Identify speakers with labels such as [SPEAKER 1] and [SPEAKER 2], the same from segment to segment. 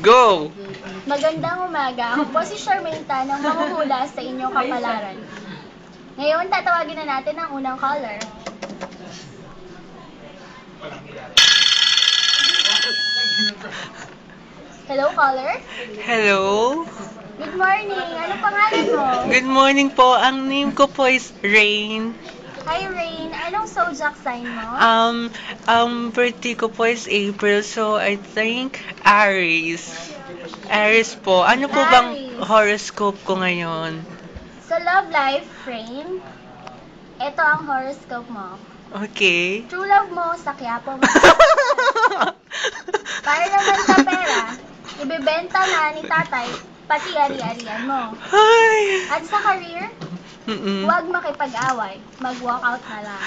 [SPEAKER 1] Go!
[SPEAKER 2] Magandang umaga. Ako po si Charmaine ng manghuhula sa inyong kapalaran. Ngayon, tatawagin na natin ang unang caller. Hello, caller?
[SPEAKER 1] Hello?
[SPEAKER 2] Good morning. Ano pangalan mo?
[SPEAKER 1] Good morning po. Ang name ko po is Rain.
[SPEAKER 2] Hi, Rain. Anong zodiac sign mo?
[SPEAKER 1] Birthday ko po is April, so I think Aries. Aries po. Ano po bang
[SPEAKER 2] Aries.
[SPEAKER 1] horoscope ko ngayon?
[SPEAKER 2] Sa love life, Rain, ito ang horoscope mo.
[SPEAKER 1] Okay.
[SPEAKER 2] True love mo sa Quiapo mo. Para naman sa pera, ibebenta na ni tatay pati ari-arian mo.
[SPEAKER 1] Hi!
[SPEAKER 2] At sa career,
[SPEAKER 1] Mm-mm.
[SPEAKER 2] huwag makipag-away. Mag-walkout na lang.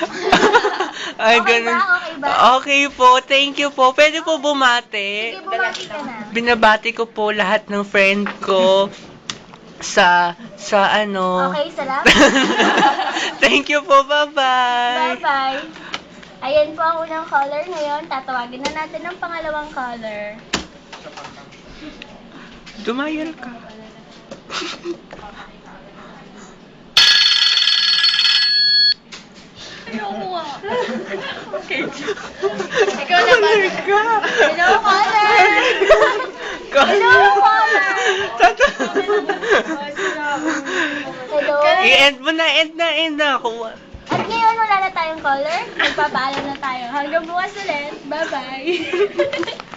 [SPEAKER 1] Ay,
[SPEAKER 2] Okay
[SPEAKER 1] ganun.
[SPEAKER 2] ba? Okay ba?
[SPEAKER 1] Okay po. Thank you po. Pwede po bumati.
[SPEAKER 2] Sige, bumati ka na.
[SPEAKER 1] Binabati ko po lahat ng friend ko sa ano.
[SPEAKER 2] Okay, salamat.
[SPEAKER 1] Thank you po. Bye-bye.
[SPEAKER 2] Bye-bye. Ayan po ang unang caller ngayon. Tatawagin na natin ang pangalawang caller.
[SPEAKER 1] Dumayal ka.
[SPEAKER 2] Ikaw naman. Hello, caller! Hello, caller! Hello?
[SPEAKER 1] I-end mo na, end na.
[SPEAKER 2] At ngayon, wala na tayong caller. Magpapaalam na tayo. Hanggang bukas ulit. Bye-bye.